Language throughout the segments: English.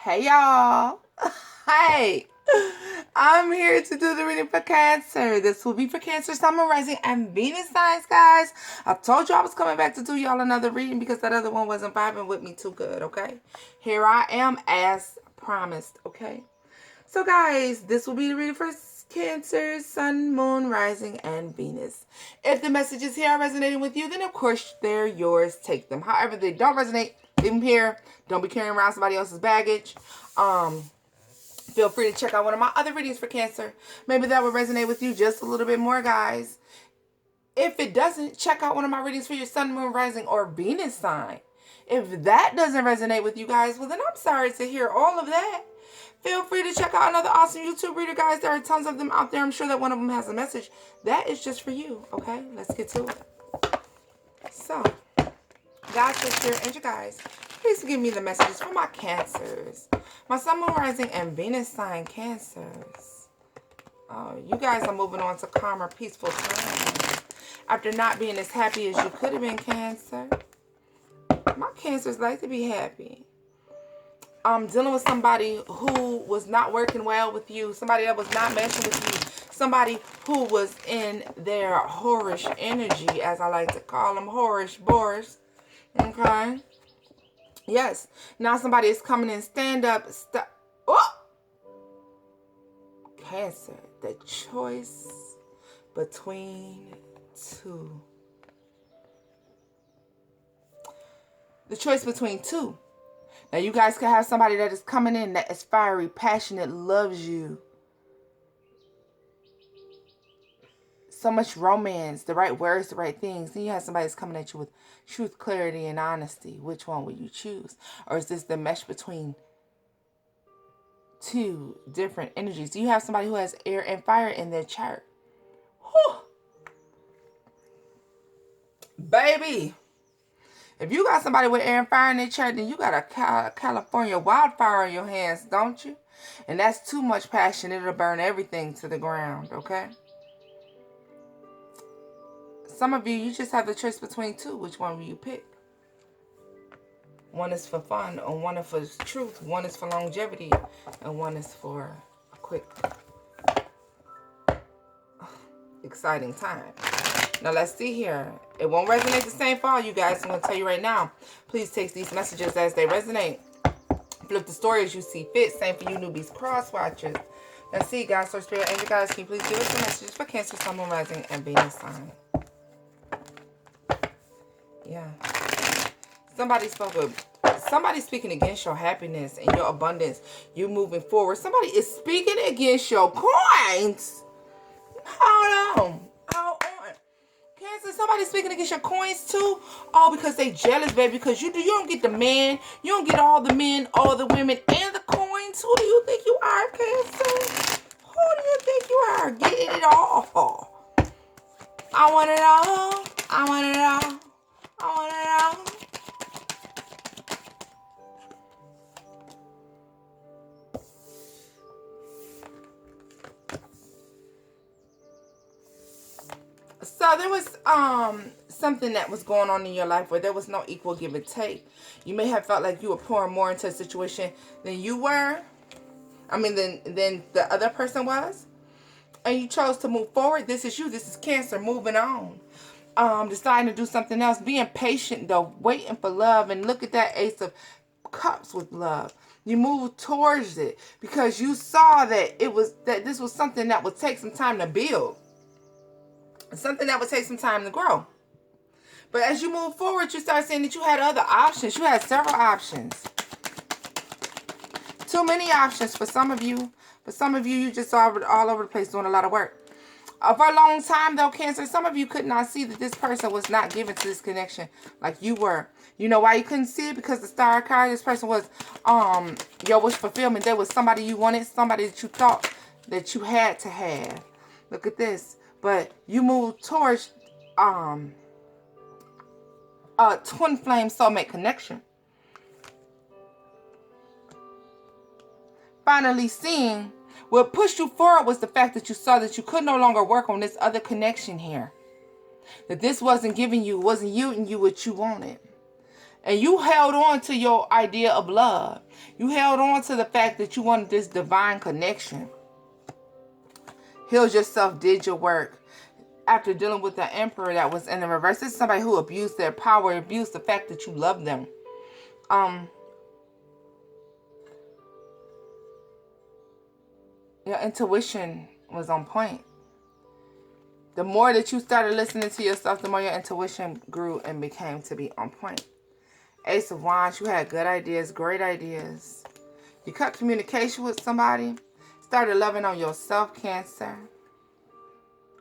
Hey y'all. Hey. I'm here to do the reading for Cancer. This will be for Cancer, Sun, Moon, Rising, and Venus signs, guys. I told you I was coming back to do y'all another reading because that other one wasn't vibing with me too good, okay? Here I am as promised, okay? So, guys, this will be the reading for Cancer, Sun, Moon, Rising, and Venus. If the messages here are resonating with you, then of course they're yours. Take them. However, they don't resonate, leave them here. Don't be carrying around somebody else's baggage. Feel free to check out one of my other readings for Cancer. Maybe that will resonate with you just a little bit more, guys. If it doesn't, check out one of my readings for your Sun, Moon, Rising, or Venus sign. If that doesn't resonate with you guys, well, then I'm sorry to hear all of that. Feel free to check out another awesome YouTube reader, guys. There are tons of them out there. I'm sure that one of them has a message that is just for you, okay? Let's get to it. So, God, Spirit, and you guys, please give me the messages for my Cancers. My Sun, Moon, Rising, and Venus sign Cancers. Oh, you guys are moving on to calmer, peaceful times. After not being as happy as you could have been, Cancer. My Cancers like to be happy. Dealing with somebody who was not working well with you. Somebody that was not meshing with you. Somebody who was in their whorish energy, as I like to call them. Whorish, Boris. Okay? Yes. Now somebody is coming in. Stand up. Stop. Oh! Cancer. The choice between two. The choice between two. Now you guys can have somebody that is coming in that is fiery, passionate, loves you. So much romance, the right words, the right things. Then you have somebody that's coming at you with truth, clarity, and honesty. Which one will you choose? Or is this the mesh between two different energies? Do you have somebody who has air and fire in their chart? Whew. Baby, if you got somebody with air and fire in their chart, then you got a California wildfire on your hands, don't you? And that's too much passion. It'll burn everything to the ground, okay? Some of you just have the choice between two. Which one will you pick? One is for fun, and one is for truth. One is for longevity, and one is for a quick, exciting time. Now, let's see here. It won't resonate the same for all you guys. I'm going to tell you right now. Please take these messages as they resonate. Flip the story as you see fit. Same for you newbies, cross watchers. Let's see, guys. Source, Spirit, Angel, guys, can you please give us the messages for Cancer, Sun, Moon, Rising, and Venus sign? Yeah. Somebody's speaking against your happiness and your abundance. You moving forward. Somebody is speaking against your coins. Hold on. Cancer, somebody's speaking against your coins too. Oh, because they jealous, baby. Because you don't get the man. You don't get all the men, all the women, and the coins. Who do you think you are, Cancer? Who do you think you are? Getting it all. I want it all. I want it all. I want it all. So there was something that was going on in your life where there was no equal give and take. You may have felt like you were pouring more into a situation than you were. I mean, than the other person was. And you chose to move forward. This is you. This is Cancer moving on. Deciding to do something else. Being patient though. Waiting for love. And look at that Ace of Cups with love. You moved towards it because you saw that this was something that would take some time to build. Something that would take some time to grow. But as you move forward, you start saying that you had other options. You had several options. Too many options for some of you. For some of you, you just all over the place doing a lot of work. For a long time, though, Cancer, some of you could not see that this person was not given to this connection like you were. You know why you couldn't see it? Because the star card, this person was your wish fulfillment. There was somebody you wanted, somebody that you thought that you had to have. Look at this. But you moved towards a twin flame soulmate connection. Finally seeing what pushed you forward was the fact that you saw that you could no longer work on this other connection here. That this wasn't giving you, wasn't yielding you what you wanted. And you held on to your idea of love. You held on to the fact that you wanted this divine connection. Healed yourself, did your work. After dealing with the emperor that was in the reverse, this is somebody who abused their power, abused the fact that you love them. Your intuition was on point. The more that you started listening to yourself, the more your intuition grew and became to be on point. Ace of Wands, you had good ideas, great ideas. You cut communication with somebody. Started loving on yourself, Cancer.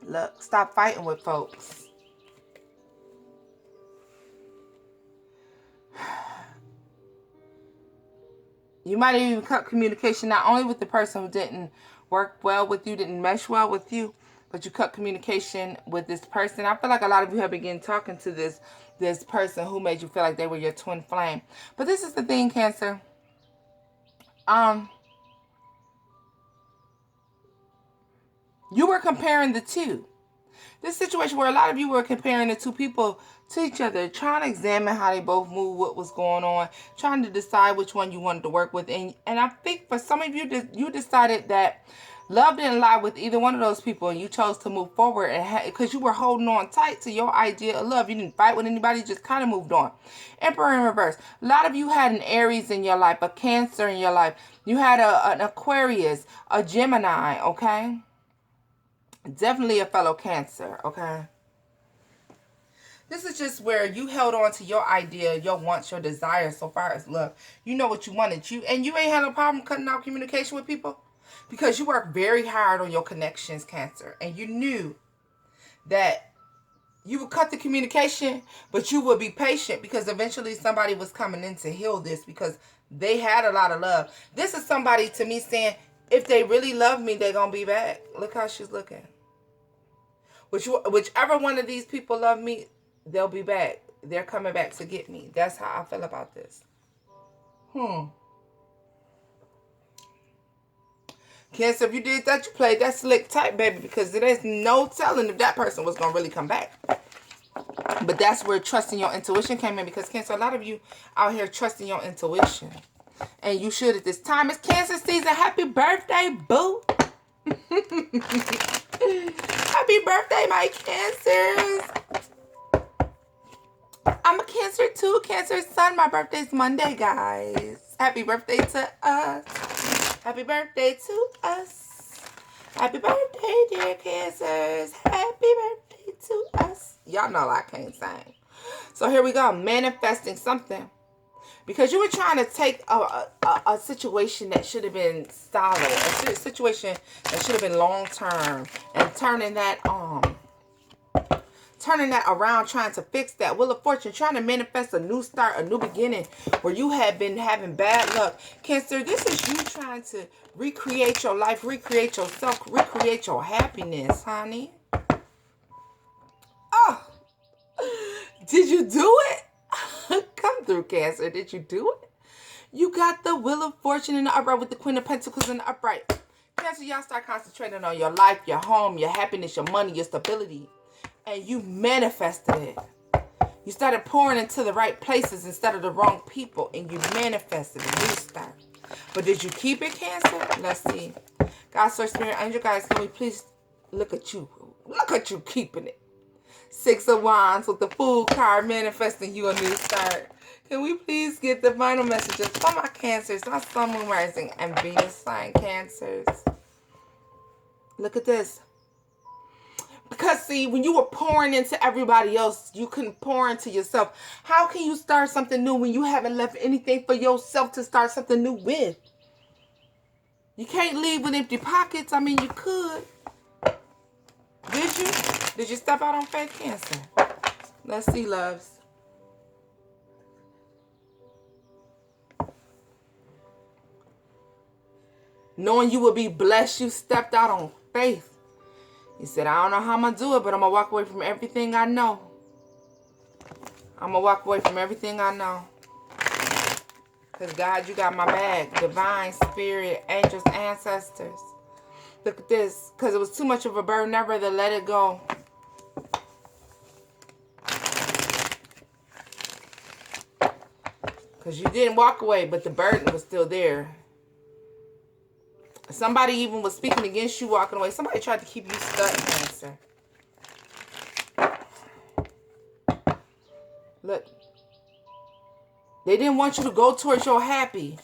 Look, stop fighting with folks. You might even cut communication not only with the person who didn't work well with you, didn't mesh well with you, but you cut communication with this person. I feel like a lot of you have begun talking to this person who made you feel like they were your twin flame. But this is the thing, Cancer. You were comparing the two. This situation where a lot of you were comparing the two people to each other, trying to examine how they both moved, what was going on, trying to decide which one you wanted to work with. And I think for some of you, you decided that love didn't lie with either one of those people, and you chose to move forward because you were holding on tight to your idea of love. You didn't fight with anybody, you just kind of moved on. Emperor in reverse. A lot of you had an Aries in your life, a Cancer in your life. You had an Aquarius, a Gemini, okay? Definitely a fellow Cancer, okay? This is just where you held on to your idea, your wants, your desires so far as love. You know what you wanted. And you ain't had no problem cutting out communication with people because you worked very hard on your connections, Cancer. And you knew that you would cut the communication, but you would be patient because eventually somebody was coming in to heal this because they had a lot of love. This is somebody to me saying, if they really love me, they're going to be back. Look how she's looking. Whichever one of these people love me, they'll be back. They're coming back to get me. That's how I feel about this. Cancer, if you did that, you played that slick tight, baby, because there's no telling if that person was going to really come back. But that's where trusting your intuition came in because, Cancer, a lot of you out here trusting your intuition. And you should at this time. It's Cancer season. Happy birthday, boo. Happy birthday, my Cancers. I'm a Cancer too. Cancer sun. My birthday's Monday, guys. Happy birthday to us. Happy birthday to us. Happy birthday, dear Cancers. Happy birthday to us. Y'all know I can't sing. So here we go. Manifesting something. Because you were trying to take a situation that should have been solid, a situation that should have been long term, and turning that around, trying to fix that. Wheel of Fortune, trying to manifest a new start, a new beginning, where you have been having bad luck. Cancer, this is you trying to recreate your life, recreate yourself, recreate your happiness, honey. Oh, did you do it? Come through, Cancer. Did you do it? You got the Wheel of Fortune in the upright with the Queen of Pentacles in the upright. Cancer, y'all start concentrating on your life, your home, your happiness, your money, your stability. And you manifested it. You started pouring into the right places instead of the wrong people. And you manifested a new start. But did you keep it, Cancer? Let's see. God, Source, Spirit, Angel, guys, can we please look at you? Look at you keeping it. Six of Wands with the Fool card manifesting you a new start. Can we please get the final messages for my Cancers, my Sun, Moon, Rising, and Venus sign Cancers? Look at this. Because, see, when you were pouring into everybody else, you couldn't pour into yourself. How can you start something new when you haven't left anything for yourself to start something new with? You can't leave with empty pockets. I mean, you could. Did you? Did you step out on faith, Cancer? Let's see, loves. Knowing you would be blessed, you stepped out on faith. You said, I don't know how I'm going to do it, but I'm going to walk away from everything I know. I'm going to walk away from everything I know. Because, God, you got my back. Divine, spirit, angels, ancestors. Look at this. Because it was too much of a burden, I'd rather let it go. Because you didn't walk away, but the burden was still there. Somebody even was speaking against you walking away. Somebody tried to keep you stuck, Cancer. Look. They didn't want you to go towards your happy.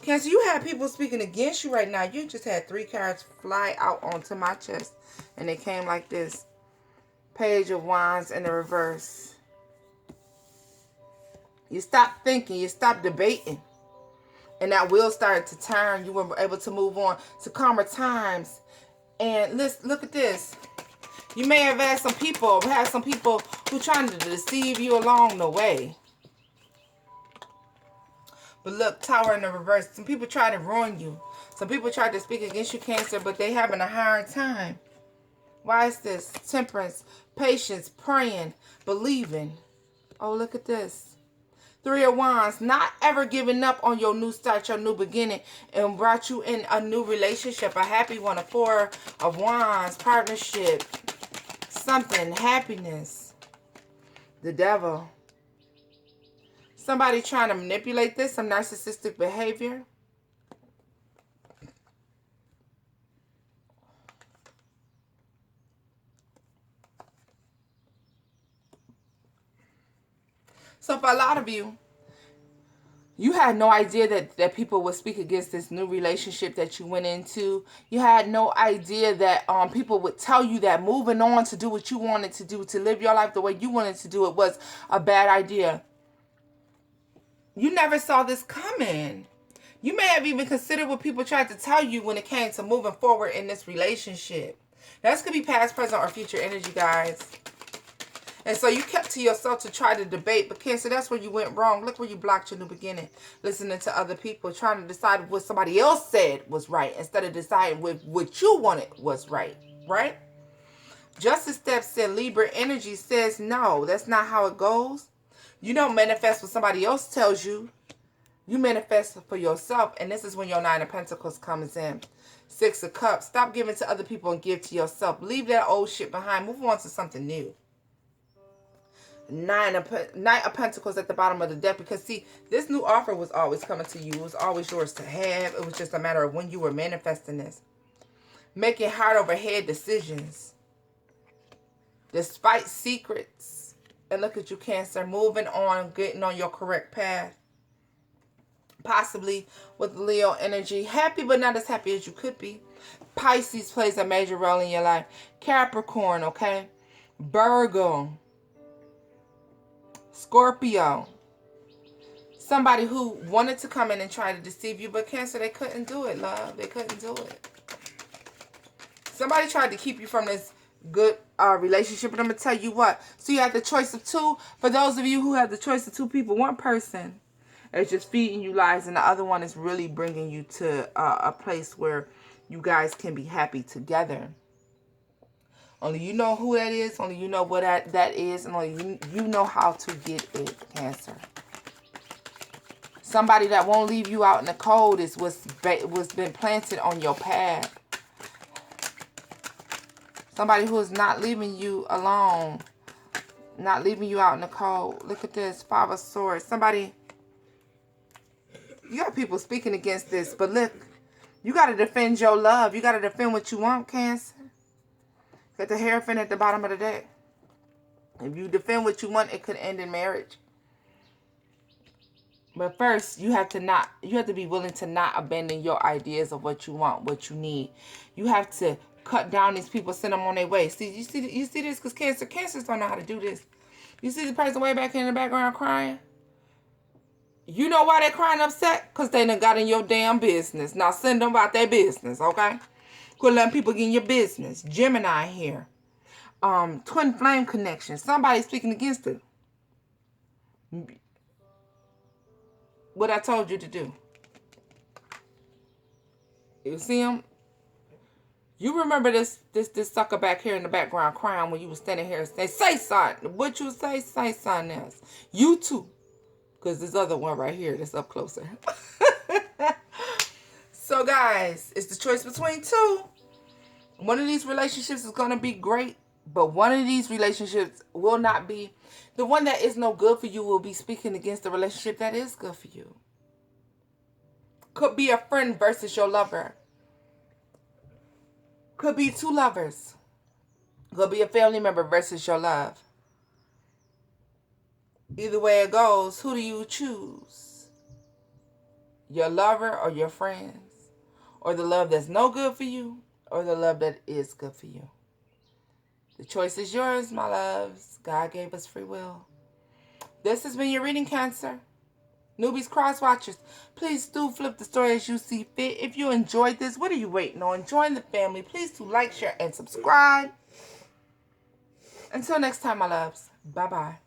Cancer, you had people speaking against you right now. You just had 3 cards fly out onto my chest. And they came like this. Page of Wands in the reverse. You stopped thinking. You stopped debating. And that wheel started to turn. You were able to move on to calmer times. And look at this. You may have had some people who trying to deceive you along the way. But look, Tower in the reverse. Some people try to ruin you. Some people try to speak against you, Cancer, but they having a hard time. Why is this? Temperance, patience, praying, believing. Oh, look at this. 3 of Wands, not ever giving up on your new start, your new beginning, and brought you in a new relationship, a happy one. A 4 of Wands, partnership, something, happiness. The Devil. Somebody trying to manipulate this, some narcissistic behavior. So for a lot of you, you had no idea that people would speak against this new relationship that you went into. You had no idea that people would tell you that moving on to do what you wanted to do, to live your life the way you wanted to do it, was a bad idea. You never saw this coming. You may have even considered what people tried to tell you when it came to moving forward in this relationship. That's going to be past, present, or future energy, guys. And so you kept to yourself to try to debate. But Cancer, that's where you went wrong. Look where you blocked your new beginning. Listening to other people. Trying to decide what somebody else said was right. Instead of deciding what you wanted was right. Right? Justice steps in. Libra energy says, no, that's not how it goes. You don't manifest what somebody else tells you. You manifest for yourself. And this is when your 9 of Pentacles comes in. 6 of Cups. Stop giving to other people and give to yourself. Leave that old shit behind. Move on to something new. Knight of Pentacles at the bottom of the deck. Because see, this new offer was always coming to you. It was always yours to have. It was just a matter of when you were manifesting this. Making heart over head decisions. Despite secrets. And look at you, Cancer, moving on, getting on your correct path. Possibly with Leo energy. Happy, but not as happy as you could be. Pisces plays a major role in your life. Capricorn, okay? Virgo. Scorpio. Somebody who wanted to come in and try to deceive you, but Cancer, they couldn't do it, love. They couldn't do it. Somebody tried to keep you from this good relationship, and I'm going to tell you what. So you have the choice of 2. For those of you who have the choice of 2 people, one person is just feeding you lies, and the other one is really bringing you to a place where you guys can be happy together. Only you know who that is. Only you know what that is, and only you know how to get it, Cancer. Somebody that won't leave you out in the cold is what's been planted on your path. Somebody who is not leaving you alone. Not leaving you out in the cold. Look at this. 5 of Swords. Somebody. You got people speaking against this. But look. You got to defend your love. You got to defend what you want, Cancer. Got the Hierophant at the bottom of the deck. If you defend what you want, it could end in marriage. But first, you have to be willing to not abandon your ideas of what you want, what you need. You have to cut down these people, send them on their way. See, you see this? Because Cancers don't know how to do this. You see the person way back here in the background crying? You know why they're crying upset? Because they done got in your damn business. Now send them about their business, okay? Quit letting people get in your business. Gemini here. Twin flame connection. Somebody speaking against it. What I told you to do. You see him? You remember this sucker back here in the background crying when you was standing here and say something. What you say something else. You too. Because this other one right here that's up closer. So guys, it's the choice between 2. One of these relationships is going to be great. But one of these relationships will not be, the one that is no good for you will be speaking against the relationship that is good for you. Could be a friend versus your lover. Could be two lovers. Could be a family member versus your love. Either way it goes, who do you choose? Your lover or your friends? Or the love that's no good for you? Or the love that is good for you? The choice is yours, my loves. God gave us free will. This has been your reading, Cancer. Newbies, cross watchers, please do flip the story as you see fit. If you enjoyed this, what are you waiting on? Join the family. Please do like, share, and subscribe. Until next time, my loves. Bye-bye.